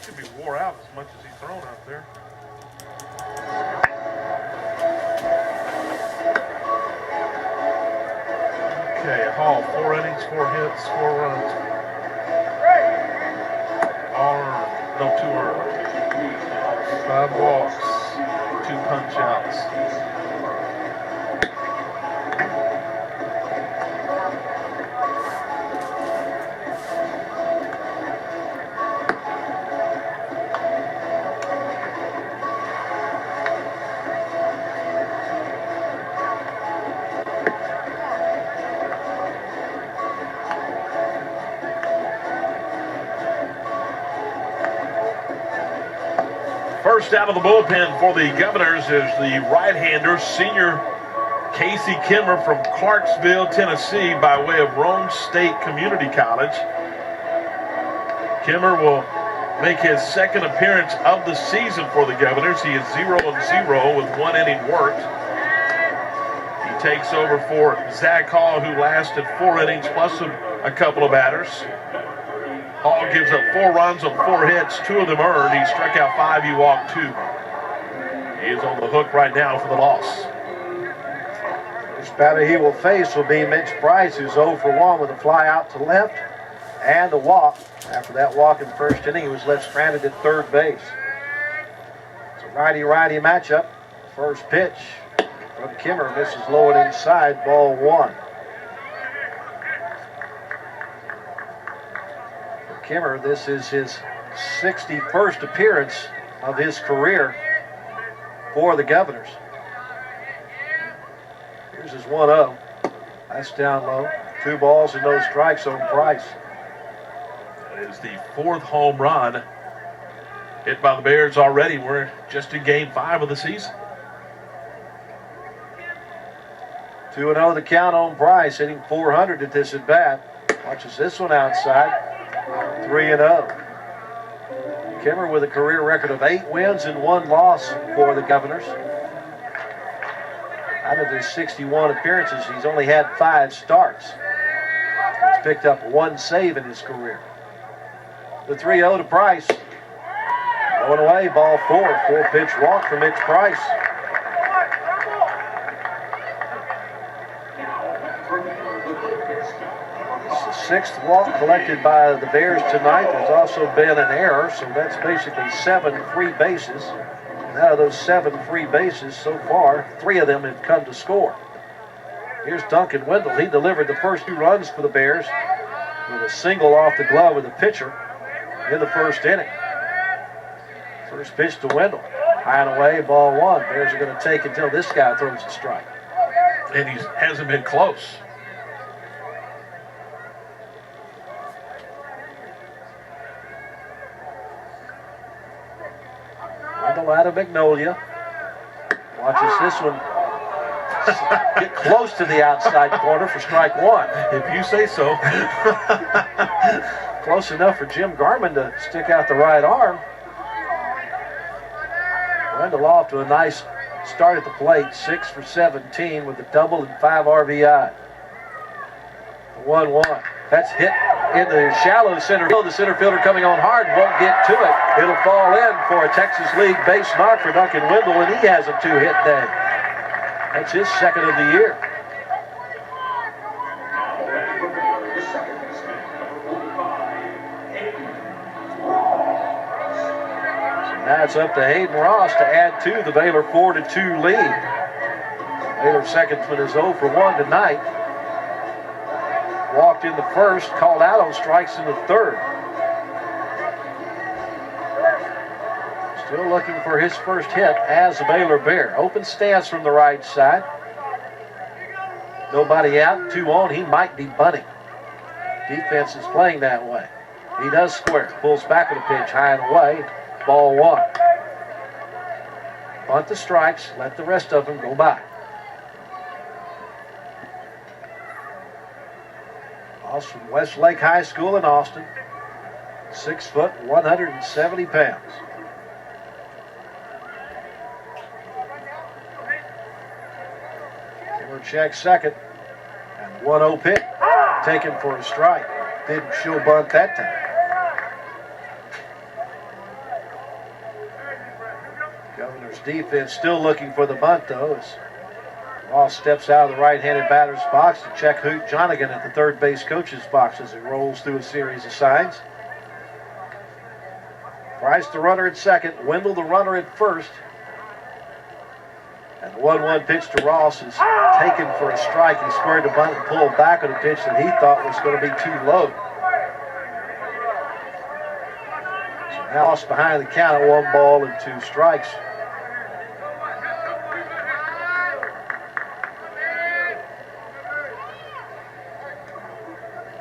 should be wore out as much as he's thrown out there. Okay, Hall, 4 innings, 4 hits, 4 runs. No, 2 earned. 5 walks, 2 punch outs. First out of the bullpen for the Governors is the right-hander, senior Kacy Kimmer from Clarksville, Tennessee, by way of Rome State Community College. Kimmer will make his second appearance of the season for the Governors. He is 0-0 with 1 inning worked. He takes over for Zach Hall, who lasted 4 innings plus a couple of batters. Hall gives up 4 runs on 4 hits, 2 of them earned. He struck out 5, he walked 2. He is on the hook right now for the loss. This batter he will face will be Mitch Price, who's 0 for 1 with a fly out to left and a walk. After that walk in the first inning, he was left stranded at third base. It's a righty-righty matchup. First pitch from Kimmer misses low and inside, ball 1. Kimmer, this is his 61st appearance of his career for the Governors. Here's his 1-0. That's down low. 2 balls and no strikes on Price. That is the 4th home run hit by the Bears already. We're just in game 5 of the season. 2-0 the count on Price, hitting .400 at this at bat. Watches this one outside. 3-0. Kimmer with a career record of 8 wins and 1 loss for the Governors. Out of his 61 appearances, he's only had 5 starts. He's picked up 1 save in his career. The 3-0 to Price. Going away, ball 4. 4-pitch walk for Mitch Price. It's the 6th walk collected by the Bears tonight. There's also been an error, so that's basically 7 free bases. And out of those 7 free bases so far, 3 of them have come to score. Here's Duncan Wendell. He delivered the first 2 runs for the Bears with a single off the glove of the pitcher in the first inning. First pitch to Wendell. High and away, ball 1. Bears are going to take until this guy throws a strike. And he hasn't been close. Wendell out of Magnolia. Watches this one get close to the outside corner for strike 1. If you say so. Close enough for Jim Garman to stick out the right arm. Wendell off to a nice start at the plate, 6 for 17 with a double and 5 RBI. 1-1. That's hit in the shallow center field. The center fielder coming on hard won't get to it. It'll fall in for a Texas League base knock for Duncan Wendell, and he has a 2-hit day. That's his 2nd of the year. Now it's up to Hayden Ross to add to the Baylor 4-2 lead. Baylor's secondman is 0 for 1 tonight. Walked in the first, called out on strikes in the 3rd. Still looking for his first hit as a Baylor Bear. Open stance from the right side. Nobody out, 2 on. He might be bunting. Defense is playing that way. He does square. Pulls back with a pitch, high and away. Ball 1. Bunt the strikes. Let the rest of them go by. Ross from Westlake High School in Austin. 6 foot, 170 pounds. Kimmer checks second. And 1-0 pitch. Taken for a strike. Didn't show bunt that time. Governor's defense still looking for the bunt, though, as Ross steps out of the right-handed batter's box to check Hoot Jonigan at the third base coach's box as he rolls through a series of signs. Price the runner at second, Wendell the runner at first. And the 1-1 pitch to Ross is taken for a strike. He squared the bunt and pulled back on a pitch that he thought was going to be too low. So now Ross behind the count at 1 ball and 2 strikes.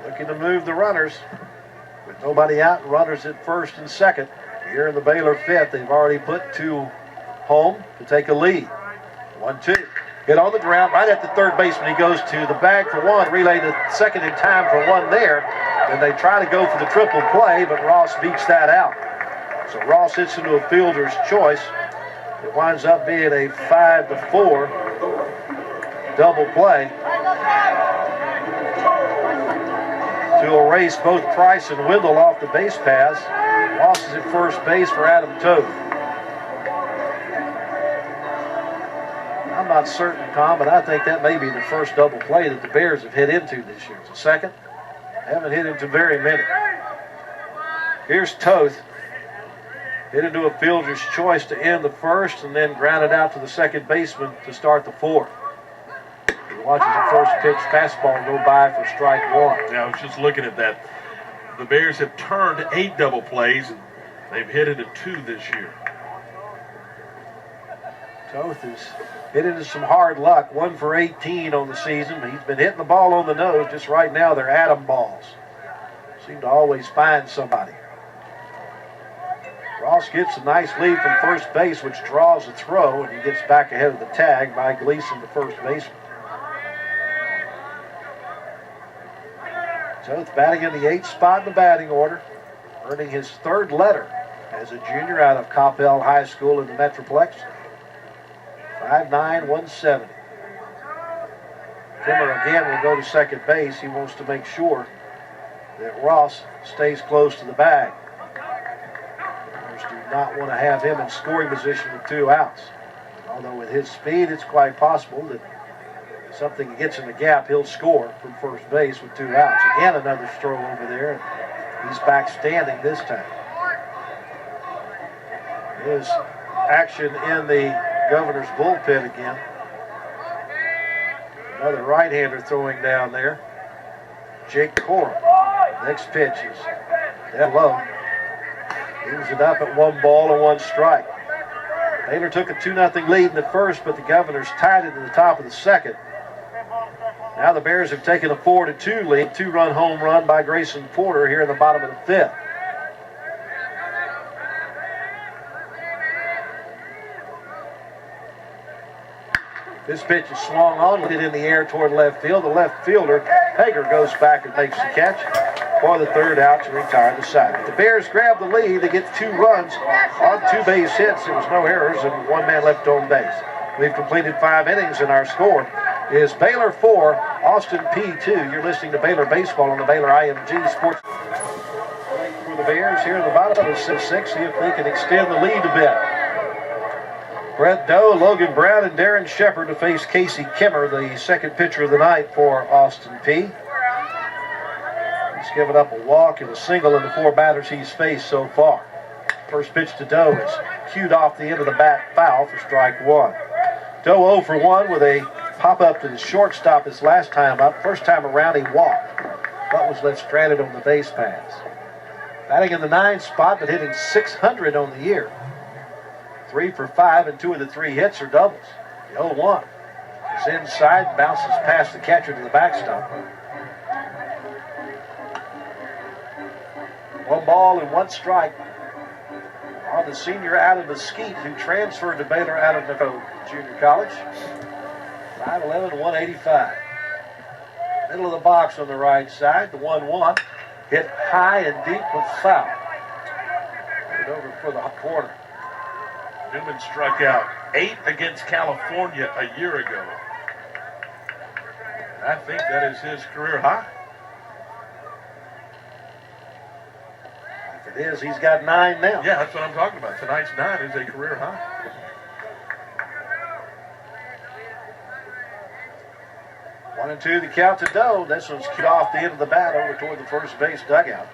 Looking to move the runners. With nobody out, runners at first and second. Here in the Baylor fifth, they've already put 2 home to take a lead. 1-2. Hit on the ground right at the third baseman. He goes to the bag for 1, relay to second in time for 1 there. Then they try to go for the triple play, but Ross beats that out. So Ross hits into a fielder's choice. It winds up being a 5-4 double play to erase both Price and Wendell off the base paths. Ross is at first base for Adam Toth. I'm not certain, Tom, but I think that may be the first double play that the Bears have hit into this year. It's the second. They haven't hit into very many. Here's Toth. Hit into a fielder's choice to end the first and then grounded out to the second baseman to start the fourth. He watches the first pitch fastball go by for strike 1. Yeah, I was just looking at that. The Bears have turned 8 double plays, and they've hit into 2 this year. Toth is hit into some hard luck. 1 for 18 on the season. He's been hitting the ball on the nose. Just right now, they're atom balls. Seem to always find somebody. Ross gets a nice lead from first base, which draws a throw, and he gets back ahead of the tag by Gleason, the first baseman. Toth batting in the 8th spot in the batting order, earning his 3rd letter as a junior out of Coppell High School in the Metroplex. 5'9", 170. Kimmer again will go to second base. He wants to make sure that Ross stays close to the bag. Bears do not want to have him in scoring position with 2 outs. Although with his speed, it's quite possible that if something gets in the gap, he'll score from first base with 2 outs. Again, another throw over there, and he's back standing this time. His action in the Governor's bullpen again. Another right-hander throwing down there. Jake Corum. Next pitch is that low. Leaves it up at 1 ball and 1 strike. Baylor took a 2-0 lead in the first, but the Governors tied it in the top of the second. Now the Bears have taken a 4-2 lead. 2-run home run by Grayson Porter here in the bottom of the 5th. This pitch is swung on, hit in the air toward left field. The left fielder, Hager, goes back and makes the catch for the 3rd out to retire the side. The Bears grab the lead. They get 2 runs on 2 base hits. There was no errors and 1 man left on base. We've completed 5 innings, and our score is Baylor 4, Austin Peay 2. You're listening to Baylor Baseball on the Baylor IMG Sports. For the Bears here in the bottom of the 6, see if they can extend the lead a bit. Brett Doe, Logan Brown, and Darren Shepard to face Kacy Kimmer, the second pitcher of the night for Austin Peay. He's given up a walk and a single in the 4 batters he's faced so far. First pitch to Doe is cued off the end of the bat, foul for strike 1. Doe 0 for 1 with a pop-up to the shortstop his last time up. First time around, he walked, but was left stranded on the base paths. Batting in the 9th spot, but hitting .600 on the year. 3 for 5, and 2 of the 3 hits are doubles. The 0-1 is inside, bounces past the catcher to the backstop. 1 ball and 1 strike on the senior out of Mesquite, who transferred to Baylor out of Nevada Junior College. 5'11", 185. Middle of the box on the right side, the 1-1. Hit high and deep with foul. Put it over for the corner. Newman struck out 8 against California a year ago. I think that is his career high. If it is, he's got 9 now. Yeah, that's what I'm talking about. Tonight's 9 is a career high. 1-2 the count to Doe. This one's kicked off the end of the bat over toward the first base dugout.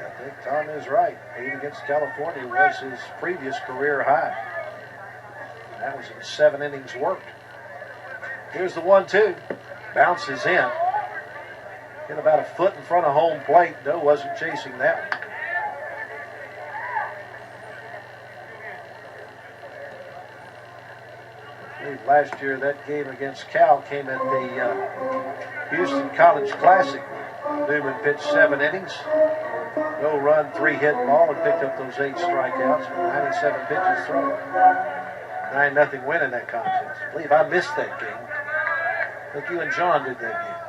I think Tom is right. 8 against California was his previous career high. That was in 7 innings worked. Here's the 1-2. Bounces in. Hit about a foot in front of home plate. Doe wasn't chasing that one. I believe last year that game against Cal came at the Houston College Classic. Newman pitched 7 innings. No run, 3-hit ball, and picked up those 8 strikeouts with 97 pitches thrown. 9-0 win in that contest. I believe I missed that game. I think you and John did that game.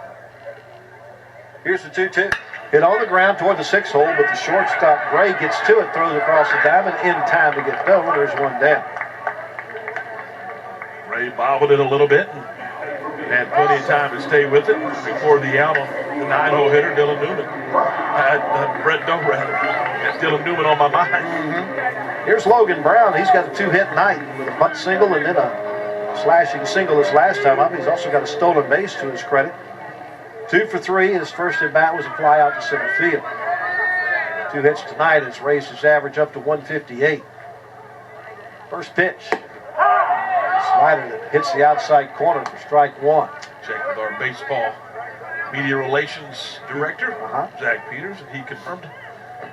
Here's the 2-2. Hit on the ground toward the 6th hole, but the shortstop, Gray, gets to it, throws across the diamond in time to get Doe. There's one down. Ray bobbled it a little bit and had plenty of time to stay with it before the out on the 9-hole hitter, Dylan Newman. Brett Doe, rather. Got Dylan Newman on my mind. Here's Logan Brown. He's got a 2-hit night with a bunt single and then a slashing single his last time up. He's also got a stolen base to his credit. 2 for 3. His first at bat was a fly out to center field. 2 hits tonight has raised his average up to 158. First pitch. Slider that hits the outside corner for strike 1. Check with our baseball media relations director, Zach Peters, and he confirmed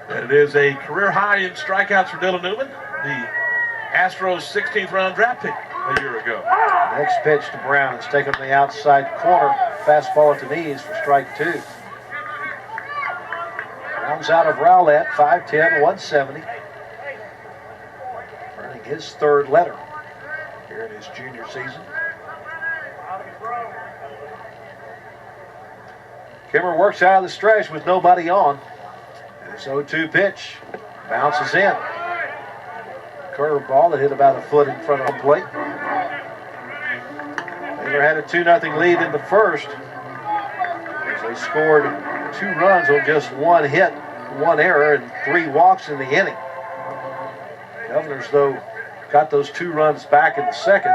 that it is a career high in strikeouts for Dylan Newman, the Astros' 16th round draft pick a year ago. Next pitch to Brown is taken on the outside corner. Fastball at the knees for strike 2. Brown's out of Rowlett, 5'10", 170. Earning his 3rd letter here in his junior season. Kimmer works out of the stretch with nobody on. His 0-2 pitch bounces in. Curveball that hit about a foot in front of the plate. Baylor had a 2-0 lead in the first. They scored 2 runs on just 1 hit, 1 error, and 3 walks in the inning. Governors, though, got those 2 runs back in the second,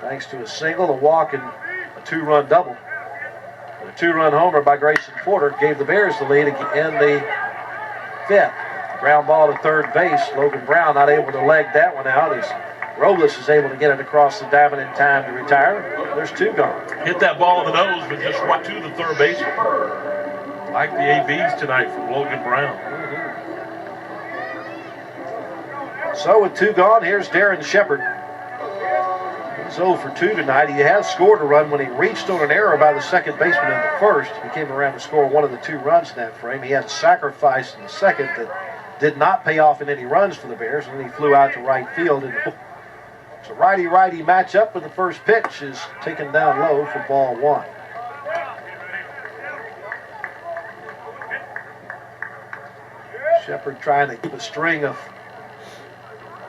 thanks to a single, a walk, and a 2-run double. A 2-run homer by Grayson Porter gave the Bears the lead in the 5th. Ground ball to third base. Logan Brown not able to leg that one out as Robles is able to get it across the diamond in time to retire. There's 2 gone. Hit that ball in the nose, but just right to the third base. Like the ABs tonight from Logan Brown. So with 2 gone, here's Darren Shepard. He's 0 for 2 tonight. He has scored a run when he reached on an error by the second baseman in the first. He came around to score 1 of the 2 runs in that frame. He had a sacrifice in the second that did not pay off in any runs for the Bears, and then he flew out to right field. And it's a righty-righty matchup, and the first pitch is taken down low for ball 1. Shepard trying to keep a string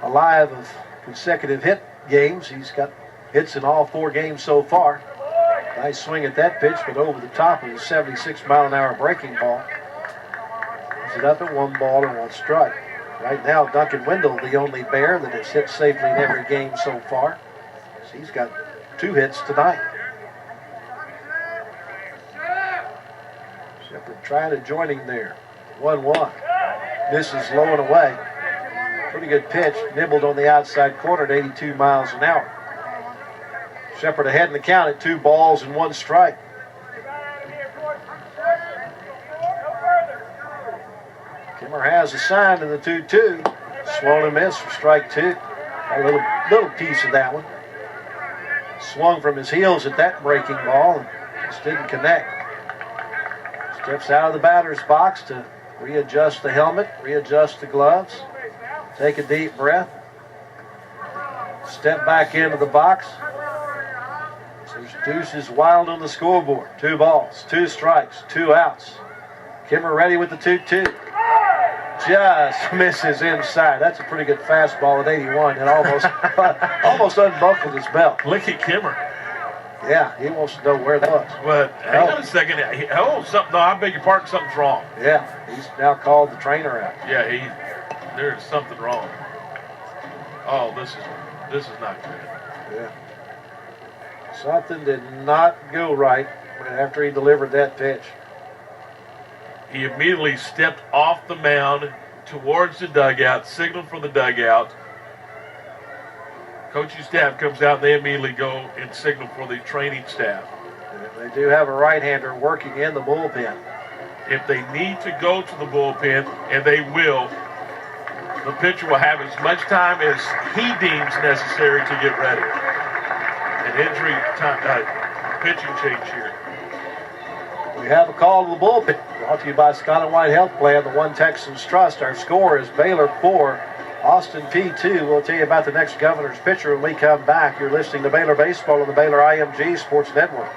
alive of consecutive hit games. He's got hits in all 4 games so far. Nice swing at that pitch, but over the top of the 76-mile-an-hour breaking ball. Puts it up at 1 ball and 1 strike. Right now, Duncan Wendell, the only Bear that has hit safely in every game so far. So he's got 2 hits tonight. Shepard trying to join him there. 1-1. Misses low and away. Pretty good pitch, nibbled on the outside corner at 82 miles an hour. Shepard ahead in the count at 2 balls and 1 strike. Kimmer has a sign to the 2-2. Swung and missed for strike 2. A little piece of that one. Swung from his heels at that breaking ball and just didn't connect. Steps out of the batter's box to readjust the helmet, readjust the gloves. Take a deep breath. Step back into the box. So Deuce is wild on the scoreboard. 2 balls, 2 strikes, 2 outs. Kimmer ready with the 2-2. Just misses inside. That's a pretty good fastball at 81. It almost unbuckled his belt. Look at Kimmer. Yeah, he wants to know where that was. But hang on a second. Something. No, I beg your pardon. Something's wrong. Yeah, he's now called the trainer out. Yeah, there's something wrong. Oh, this is not good. Yeah. Something did not go right after he delivered that pitch. He immediately stepped off the mound towards the dugout, signaled for the dugout. Coaching staff comes out, and they immediately go and signal for the training staff. They do have a right-hander working in the bullpen. If they need to go to the bullpen, and they will, the pitcher will have as much time as he deems necessary to get ready. An injury time, pitching change here. We have a call to the bullpen. Brought to you by Scott & White Health Plan, the One Texans Trust. Our score is Baylor 4, Austin P 2. We'll tell you about the next Governor's pitcher when we come back. You're listening to Baylor Baseball on the Baylor IMG Sports Network.